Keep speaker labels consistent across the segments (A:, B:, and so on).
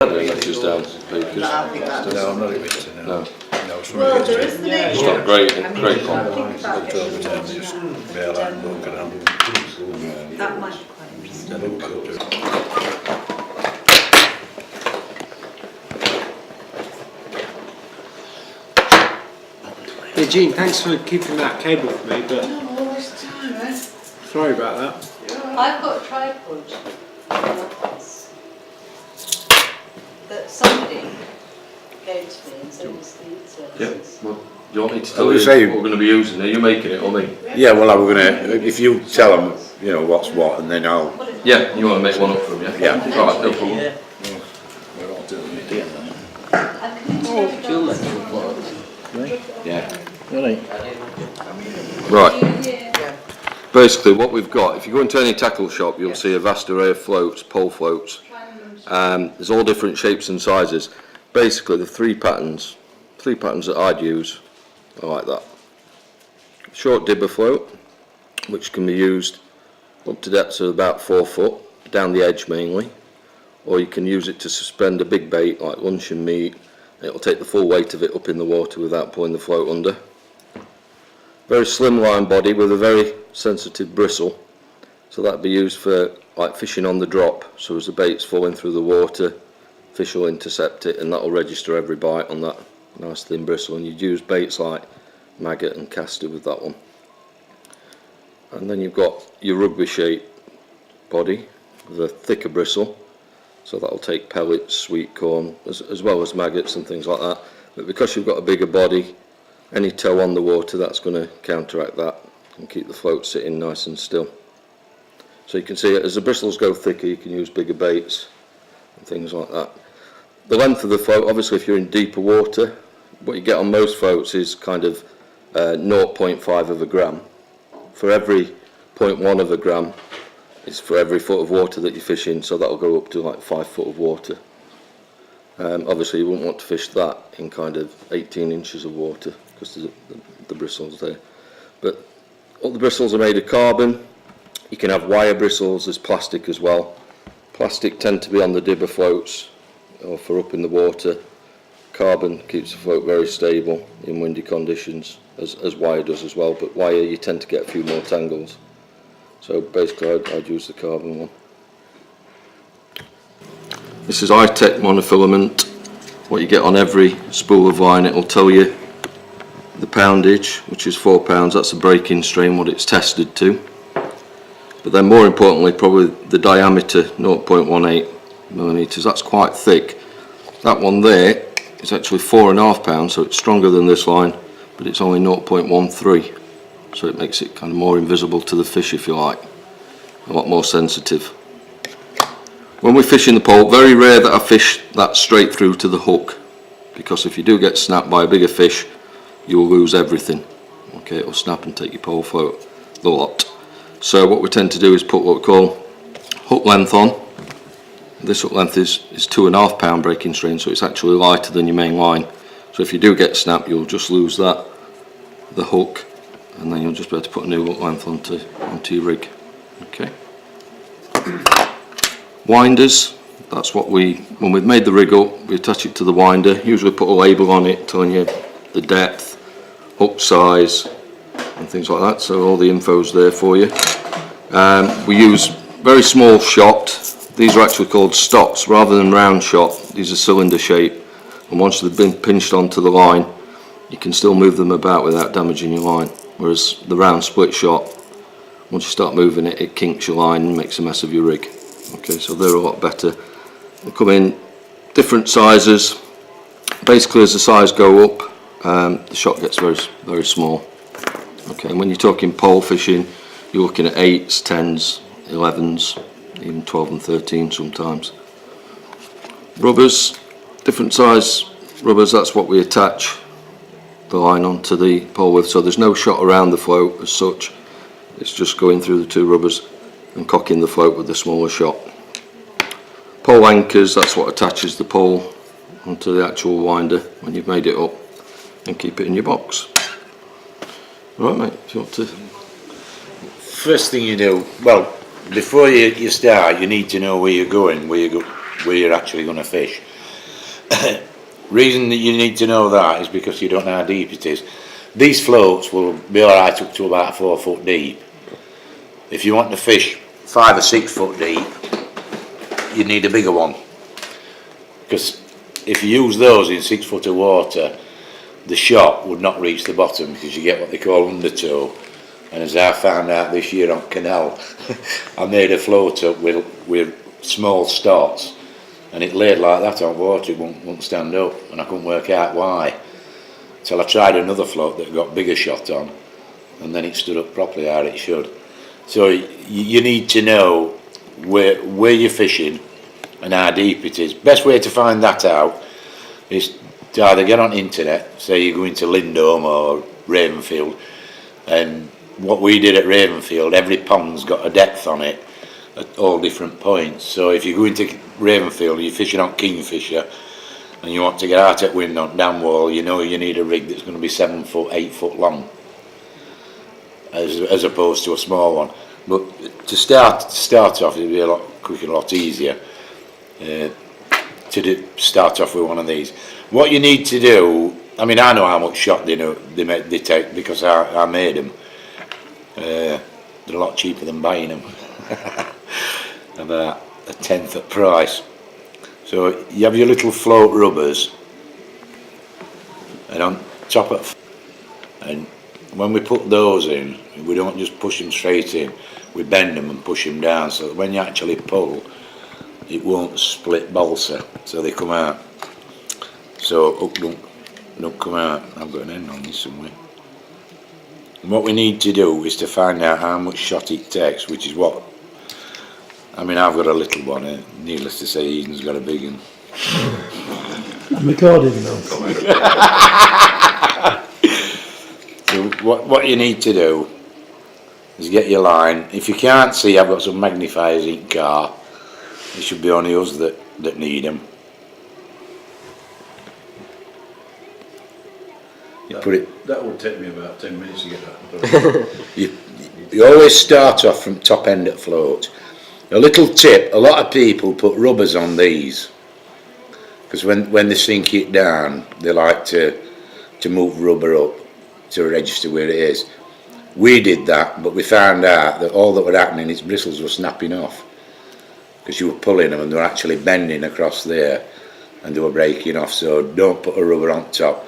A: That is down.
B: I think that's
C: No, I'm not admitting it.
A: No.
C: No, it's
D: Well,
C: really
D: there is the name.
A: It's not great, great
D: I
A: con.
D: think about
C: October
D: it.
C: time, just bail out and look around.
D: That might be quite interesting.
C: Then we'll do it.
E: Yeah, Gene, thanks for keeping that cable for me, but
B: all this time, eh?
E: sorry about that.
D: I've got a tripod that somebody gave to me and said it was the
A: Yeah,
D: services.
A: well, you want me to
F: I
A: tell
F: would
A: you
F: say-
A: what we're going to be using? Are you making it or me?
F: Yeah, well, I'm gonna, if you tell them, you know, what's what, and then I'll,
A: Yeah, you want to make one up for them, yeah?
F: Yeah.
A: Right, no problem.
C: We're all doing it again then.
D: I couldn't
F: yeah.
A: Right, basically what we've got, if you go into any tackle shop, you'll see a vast array of floats, pole floats. There's all different shapes and sizes. Basically the three patterns that I'd use are like that. Short dibber float, which can be used up to depths of about 4 foot, down the edge mainly, or you can use it to suspend a big bait like luncheon meat. It'll take the full weight of it up in the water without pulling the float under. Very slim line body with a very sensitive bristle, so that'd be used for like fishing on the drop. So as the bait's falling through the water, fish will intercept it and that'll register every bite on that nice thin bristle, and you'd use baits like maggot and caster with that one. And then you've got your rugby shaped body with a thicker bristle, so that'll take pellets, sweet corn, as well as maggots and things like that. But because you've got a bigger body, any tow on the water, that's going to counteract that and keep the float sitting nice and still. So you can see as the bristles go thicker, you can use bigger baits and things like that. The length of the float, obviously if you're in deeper water, what you get on most floats is kind of 0.5 of a gram. For every 0.1 of a gram is for every foot of water that you fish in, so that'll go up to like 5 foot of water. Obviously you wouldn't want to fish that in kind of 18 inches of water because the bristles there. But all the bristles are made of carbon. You can have wire bristles, there's plastic as well. Plastic tend to be on the dibber floats or for up in the water. Carbon keeps the float very stable in windy conditions, as wire does as well, but wire you tend to get a few more tangles. So basically I'd use the carbon one. This is iTech monofilament. What you get on every spool of line, it'll tell you the poundage, which is 4 pounds, that's a break-in strain, what it's tested to. But then more importantly, probably the diameter, 0.18 millimetres, that's quite thick. That one there is actually 4.5 pounds, so it's stronger than this line, but it's only 0.13. So it makes it kind of more invisible to the fish, if you like, a lot more sensitive. When we fish in the pole, very rare that I fish that straight through to the hook, because if you do get snapped by a bigger fish, you'll lose everything. Okay, it'll snap and take your pole float, the lot. So what we tend to do is put what we call hook length on. This hook length is 2.5 pound breaking strain, so it's actually lighter than your main line. So if you do get snapped, you'll just lose the hook, and then you'll just be able to put a new hook length onto your rig. Okay. Winders, that's what when we've made the rig up, we attach it to the winder, usually put a label on it telling you the depth, hook size and things like that, so all the info's there for you. We use very small shot. These are actually called stocks rather than round shot. These are cylinder shape, and once they've been pinched onto the line, you can still move them about without damaging your line, whereas the round split shot, once you start moving it, it kinks your line and makes a mess of your rig. Okay, so they're a lot better. They come in different sizes. Basically as the size go up, the shot gets very, very small. Okay, and when you're talking pole fishing, you're looking at 8s, 10s, 11s, even 12 and 13 sometimes. Rubbers, different size rubbers, that's what we attach the line onto the pole with, so there's no shot around the float as such. It's just going through the two rubbers and cocking the float with the smaller shot. Pole anchors, that's what attaches the pole onto the actual winder when you've made it up, and keep it in your box. Right mate, if you want to...
F: First thing you do, well, before you start, you need to know where you're going, where you're where you're actually going to fish. Reason that you need to know that is because you don't know how deep it is. These floats will be alright up to about 4 foot deep. If you want to fish 5 or 6 foot deep, you need a bigger one. Because if you use those in 6 foot of water, the shot would not reach the bottom because you get what they call undertow. And as I found out this year on Canal, I made a float up with small stots, and it laid like that on water, it wouldn't stand up, and I couldn't work out why. Till I tried another float that got bigger shot on, and then it stood up properly how it should. So you need to know where you're fishing and how deep it is. Best way to find that out is to either get on the internet, say you're going to Lindholm or Ravenfield, and what we did at Ravenfield, every pond's got a depth on it at all different points. So if you go into Ravenfield, you're fishing on Kingfisher, and you want to get out at wind on Damwall, you know you need a rig that's going to be 7 foot, 8 foot long, as opposed to a small one. But to start off, it'd be a lot quicker, a lot easier to start off with one of these. What you need to do, I mean, I know how much shot they take because I made them. They're a lot cheaper than buying them. About a tenth of price. So you have your little float rubbers, and on top of, and when we put those in, we don't just push them straight in, we bend them and push them down, so that when you actually pull, it won't split balsa, so they come out. So hook don't come out. I've got an end on this somewhere. And what we need to do is to find out how much shot it takes, which is what, I mean, I've got a little one, needless to say Eden's got a big one.
G: I'm recording now.
F: So what you need to do is get your line. If you can't see, I've got some magnifiers in car. It should be only us that need them. You put it.
C: That would take me about 10 minutes to get that.
F: You always start off from top end at float. A little tip, a lot of people put rubbers on these because when they sink it down they like to move rubber up to register where it is. We did that, but we found out that all that were happening, its bristles were snapping off because you were pulling them and they were actually bending across there and they were breaking off. So don't put a rubber on top.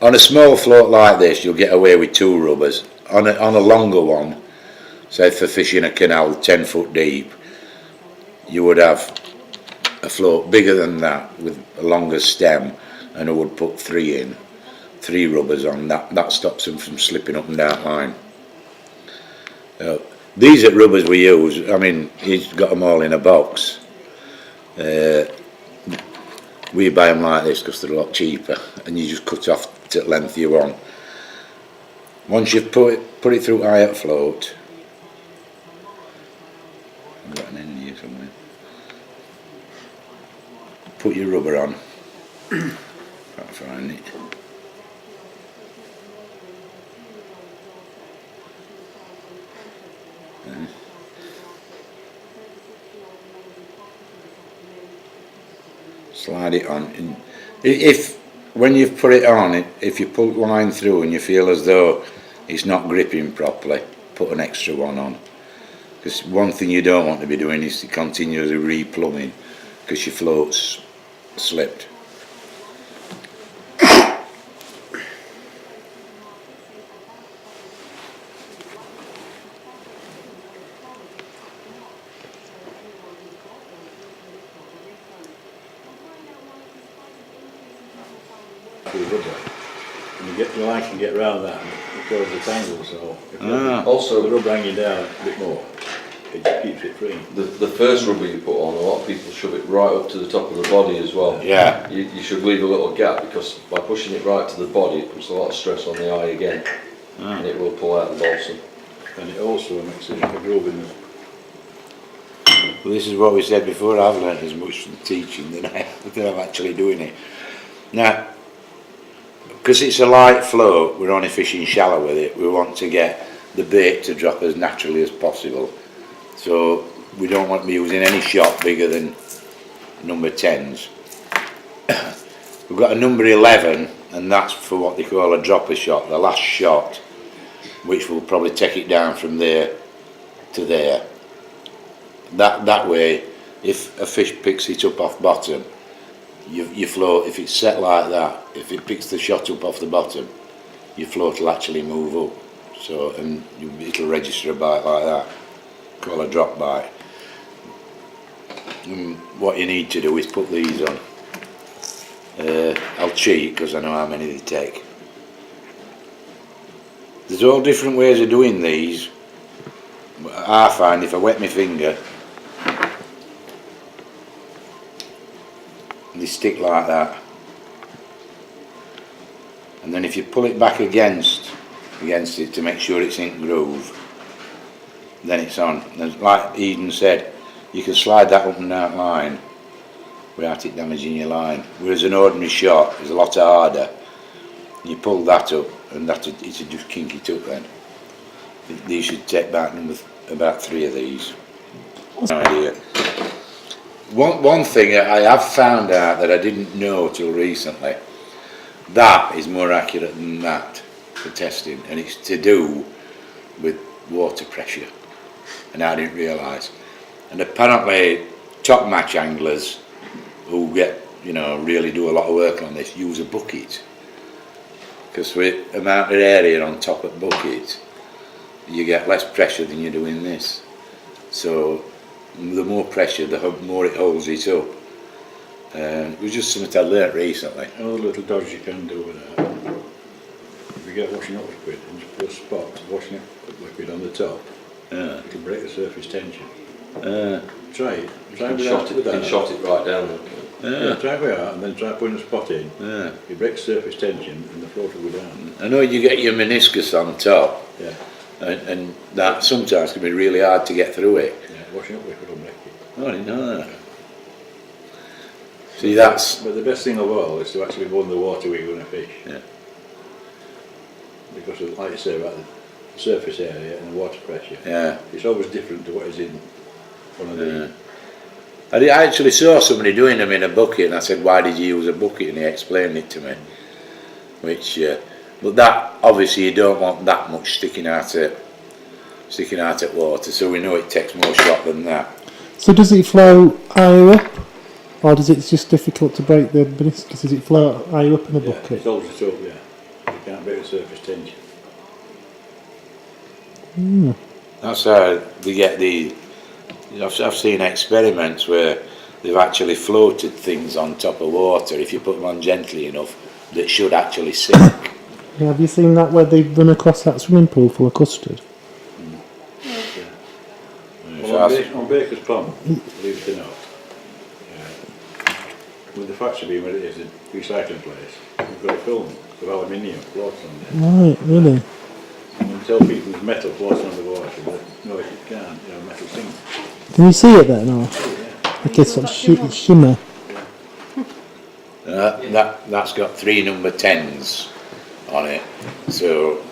F: On a small float like this you'll get away with 2 rubbers. On a longer one, say for fishing a canal 10 foot deep, you would have a float bigger than that with a longer stem, and I would put 3 rubbers on. That stops them from slipping up and down line. These are rubbers we use. I mean, he's got them all in a box. We buy them like this because they're a lot cheaper, and you just cut off to the length you want. Once you've put it through high at float, I've got an end here somewhere. Put your rubber on. Can't find it. Slide it on. And if when you've put it on, if you pull the line through and you feel as though it's not gripping properly, put an extra one on. Because one thing you don't want to be doing is to continually re-plumbing because your float's slipped.
C: And you get your line can get round that and it goes the tangle, so if
A: Also,
C: the rubber hanging down a bit more, it keeps it free.
A: the first rubber you put on, a lot of people shove it right up to the top of the body as well.
F: Yeah.
A: You should leave a little gap because by pushing it right to the body it puts a lot of stress on the eye again, and it will pull out the balsam.
C: And it also makes it a groove in the...
F: Well, this is what we said before. I've learned as much from teaching than I'm actually doing it. Now, because it's a light float, we're only fishing shallow with it. We want to get the bait to drop as naturally as possible. So we don't want to be using any shot bigger than number 10s. We've got a number 11, and that's for what they call a dropper shot, the last shot, which will probably take it down from there to there. That way, if a fish picks it up off bottom, your float, if it's set like that, if it picks the shot up off the bottom, your float will actually move up. So, and it'll register a bite like that, called a drop bite. And what you need to do is put these on. I'll cheat because I know how many they take. There's all different ways of doing these. I find if I wet my finger, they stick like that, and then if you pull it back against it to make sure it's in groove, then it's on. And like Eden said, you can slide that up and down line without it damaging your line, whereas an ordinary shot is a lot harder. You pull that up and it should just kink it up then. These should take back about 3 of these. No idea. One thing I have found out that I didn't know till recently, that is more accurate than that for testing, and it's to do with water pressure, and I didn't realise. And apparently top match anglers who really do a lot of work on this use a bucket, because with the amount of area on top of bucket you get less pressure than you do in this. So the more pressure, the more it holds it up. It was just something I learnt recently.
C: All the little dodges you can do with that. If you get washing up liquid and just put a spot of washing up liquid on the top, it'll break the surface tension. Try it. Try
A: You
C: without
A: can
C: that.
A: shot it right down.
C: Yeah, try with that and then try putting a spot in. You break surface tension and the float will go down.
F: I know you get your meniscus on top,
C: Yeah,
F: and that sometimes can be really hard to get through it.
C: yeah. Washing up liquid will break it.
F: Oh, I didn't know that. See, that's...
C: But the best thing of all is to actually go in the water where you're going to fish.
F: Yeah.
C: Because of, like you say about the surface area and the water pressure,
F: Yeah.
C: it's always different to what is in one of the...
F: I actually saw somebody doing them in a bucket, and I said, why did you use a bucket? And he explained it to me. Which, but that, obviously you don't want that much sticking out at water, so we know it takes more shot than that.
G: So does it flow higher up, or does it just difficult to break the meniscus? Does it flow higher up in a
C: Yeah,
G: bucket?
C: it holds it up, yeah. You can't break the surface tension.
F: That's how they get the... I've seen experiments where they've actually floated things on top of water, if you put them on gently enough, that should actually sink.
G: Yeah, have you seen that where they run across that swimming pool full of custard?
C: Well, on Baker's Pond, believe it or not, with the factory being where it is, the recycling place, we've got a film of aluminium floats on there.
G: Right, really?
C: And we tell people there's metal floats on the water, but no, it can't, metal sinks.
G: Can you see it there now? Like a sort of shimmer.
F: That's got 3 number 10s on it, so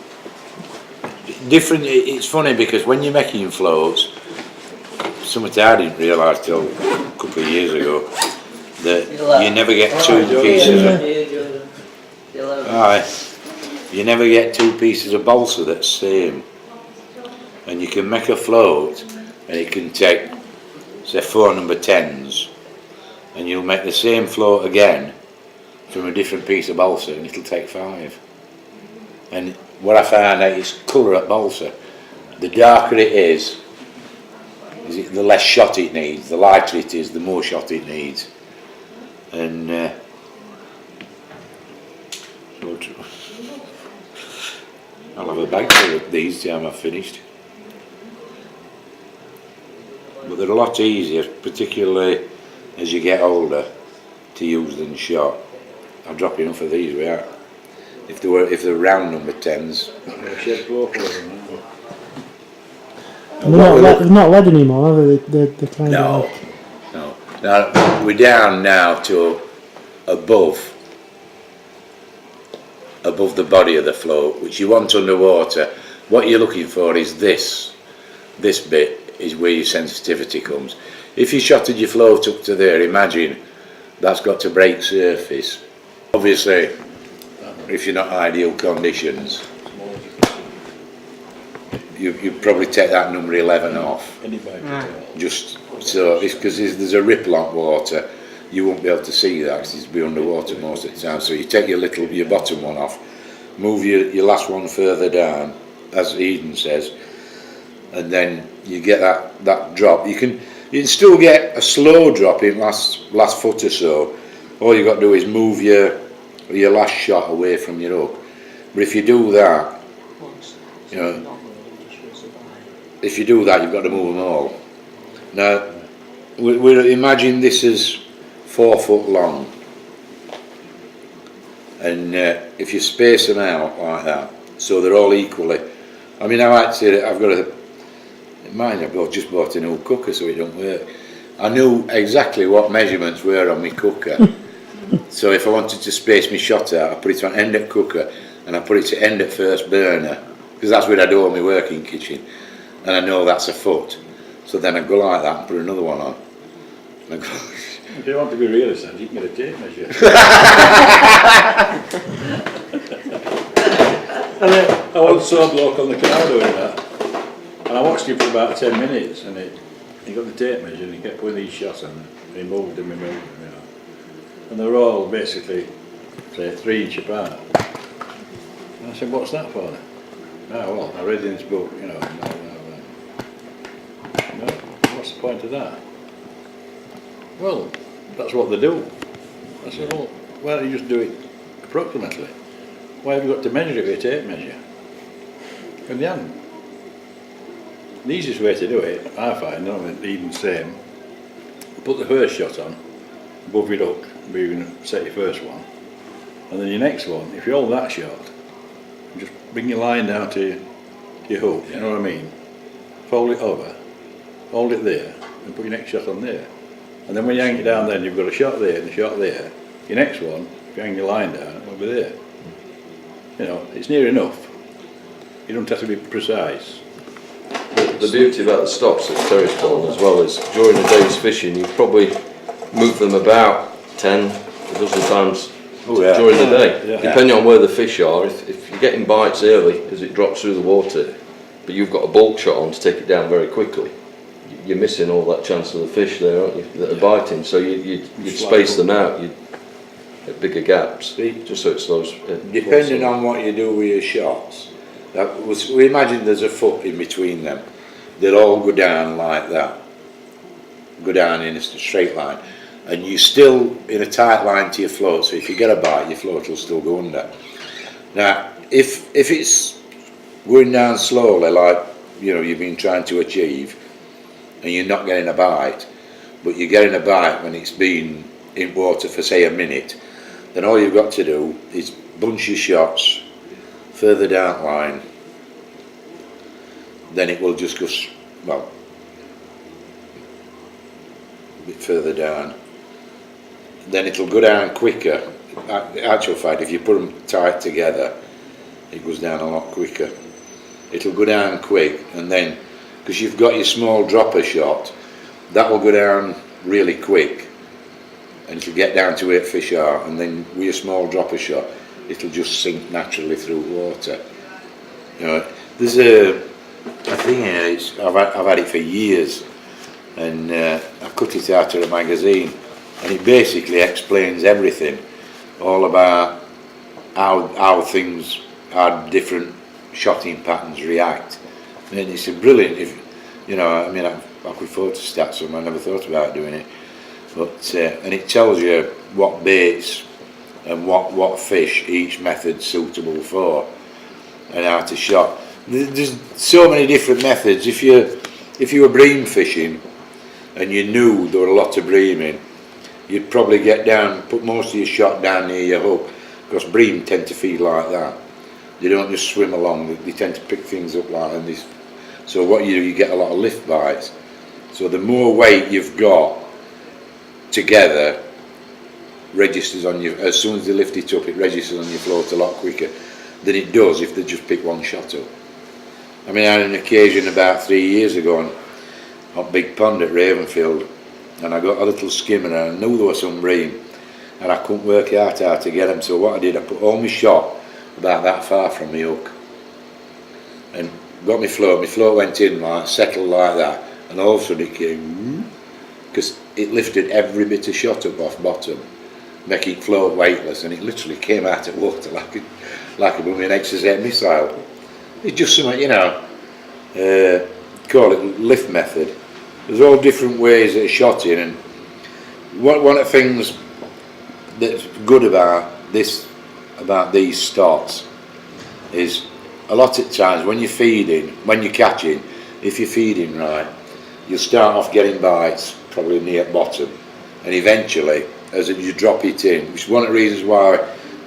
F: different. It's funny because when you're making floats, something I didn't realise till a couple of years ago, that you never get 2 pieces of you never get 2 pieces of balsa that's same, and you can make a float and it can take, say, 4 number 10s, and you'll make the same float again from a different piece of balsa and it'll take 5. And what I found out is colour at balsa. The darker it is the less shot it needs. The lighter it is, the more shot it needs. And I'll have a bag full of these till I'm finished. But they're a lot easier, particularly as you get older, to use than shot. I'll drop enough of these without. If they're round number 10s.
C: Yeah, shed floor for them,
G: They're not lead anymore, are they? They're kind of like...
F: No. Now, we're down now to above the body of the float, which you want underwater. What you're looking for is this bit is where your sensitivity comes. If you shotted your float up to there, imagine that's got to break surface. Obviously, if you're not ideal conditions, you probably take that number 11 off.
C: Any bike at all.
F: Just so, it's because there's a ripple on water, you won't be able to see that because it's be underwater most of the time. So you take your bottom one off, move your last one further down, as Eden says, and then you get that drop. You can still get a slow drop in last foot or so. All you got to do is move your last shot away from your hook. But if you do that, you know, if you do that, you've got to move them all. Now, we imagine this is 4 foot long, and if you space them out like that, so they're all equally. I mean, I like to say that I've just bought a new cooker, so it don't work. I knew exactly what measurements were on my cooker. So if I wanted to space my shot out, I put it on end at cooker, and I put it to end at first burner, because that's where I do all my working kitchen, and I know that's a foot. So then I go like that and put another one on. And I go,
C: If you want to be realist, then you can get a tape measure. I once saw a bloke on the canal doing that, and I watched him for about 10 minutes, and he got the tape measure and he kept putting these shots on, and he moved them, you know. And they were all basically, say, 3 inch apart. And I said, what's that for then? Oh, well, I read in this book, you know. No, what's the point of that? Well, that's what they do. I said, well, why don't you just do it approximately? Why have you got to measure it with a tape measure? And they haven't. The easiest way to do it, I find, even the same, put the first shot on, above your hook, where you're going to set your first one, and then your next one, if you hold that shot, just bring your line down to your hook, you know what I mean? Fold it over, hold it there, and put your next shot on there. And then when you hang it down, then you've got a shot there and a shot there. Your next one, if you hang your line down, it'll be there. You know, it's near enough. You don't have to be precise.
A: The beauty about the stops at Terrace Pond as well is during the day's fishing you probably move them about 10 a dozen times during the day, depending on where the fish are. If you're getting bites early as it drops through the water, but you've got a bulk shot on to take it down very quickly, you're missing all that chance of the fish there, aren't you, that are biting. So you'd space them out, at bigger gaps, just so it slows.
F: depending on what you do with your shots, we imagine there's a foot in between them. They'll all go down like that, go down in a straight line, and you're still in a tight line to your float, so if you get a bite, your float will still go under. Now, if it's going down slowly, like you've been trying to achieve, and you're not getting a bite, but you're getting a bite when it's been in water for say a minute, then all you've got to do is bunch your shots further down line, then it will just go, well, a bit further down, then it'll go down quicker. In actual fact, if you put them tight together, it goes down a lot quicker. It'll go down quick, and then, because you've got your small dropper shot, that will go down really quick, and it'll get down to where fish are, and then with your small dropper shot, it'll just sink naturally through water. You know, there's a thing here, I've had it for years, and I cut it out of a magazine, and it basically explains everything, all about how things, how different shotting patterns react. And it's a brilliant, I could photostat some, I never thought about doing it, but and it tells you what baits and what fish each method's suitable for, and how to shot. There's so many different methods. If you were bream fishing and you knew there were a lot of bream in, you'd probably put most of your shot down near your hook, because bream tend to feed like that. They don't just swim along, they tend to pick things up like this. So what you do, you get a lot of lift bites. So the more weight you've got together registers on you, as soon as they lift it up, it registers on your float a lot quicker than it does if they just pick one shot up. I mean, I had an occasion about 3 years ago, and on Big Pond at Ravenfield, and I got a little skimmer and I knew there was some bream, and I couldn't work out how to get them. So what I did, I put all my shot about that far from my hook, and got my float. My float went in like, settled like that, and all of a sudden it came, because it lifted every bit of shot up off bottom, making it float weightless, and it literally came out of water like a blooming XZ missile. It's just something, you know, call it lift method. There's all different ways that are shot in, and one of the things that's good about these stots is a lot of times when you're feeding, when you're catching, if you're feeding right, you'll start off getting bites probably near bottom, and eventually as you drop it in, which is one of the reasons why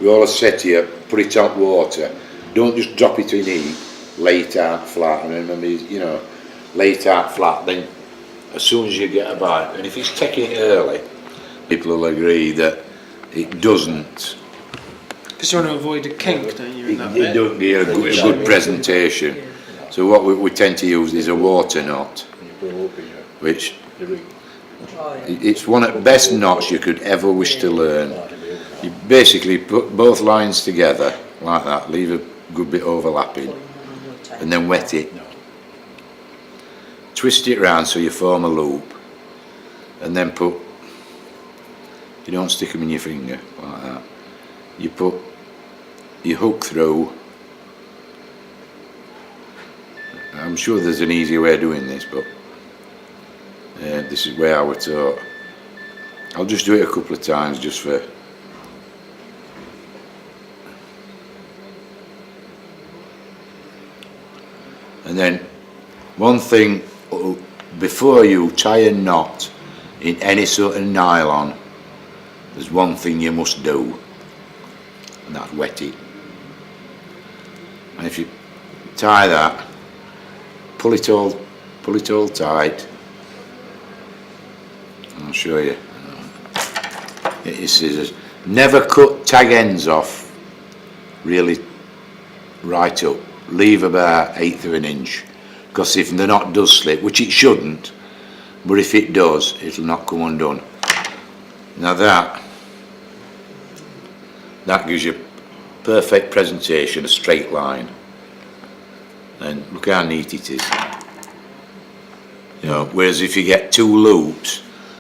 F: we always say to you, put it on water, don't just drop it in heat, lay it out flat, and remember, you know, lay it out flat, then as soon as you get a bite, and if it's taking it early, people will agree that it doesn't,
E: Because you want to avoid a kink, don't you, in that
F: it
E: bit?
F: don't give a good presentation. So what we tend to use is a water knot, which it's one of the best knots you could ever wish to learn. You basically put both lines together like that, leave a good bit overlapping, and then wet it. Twist it round so you form a loop, and then you don't stick them in your finger like that. You put your hook through. I'm sure there's an easier way of doing this, but this is where I was taught. I'll just do it a couple of times just for. And then one thing, before you tie a knot in any sort of nylon, there's one thing you must do, and that's wet it. And if you tie that, pull it all tight. I'll show you. Get your scissors. Never cut tag ends off really right up. Leave about 1/8 of an inch, because if the knot does slip, which it shouldn't, but if it does, it'll not come undone. Now that gives you perfect presentation, a straight line, and look how neat it is. You know, whereas if you get two loops,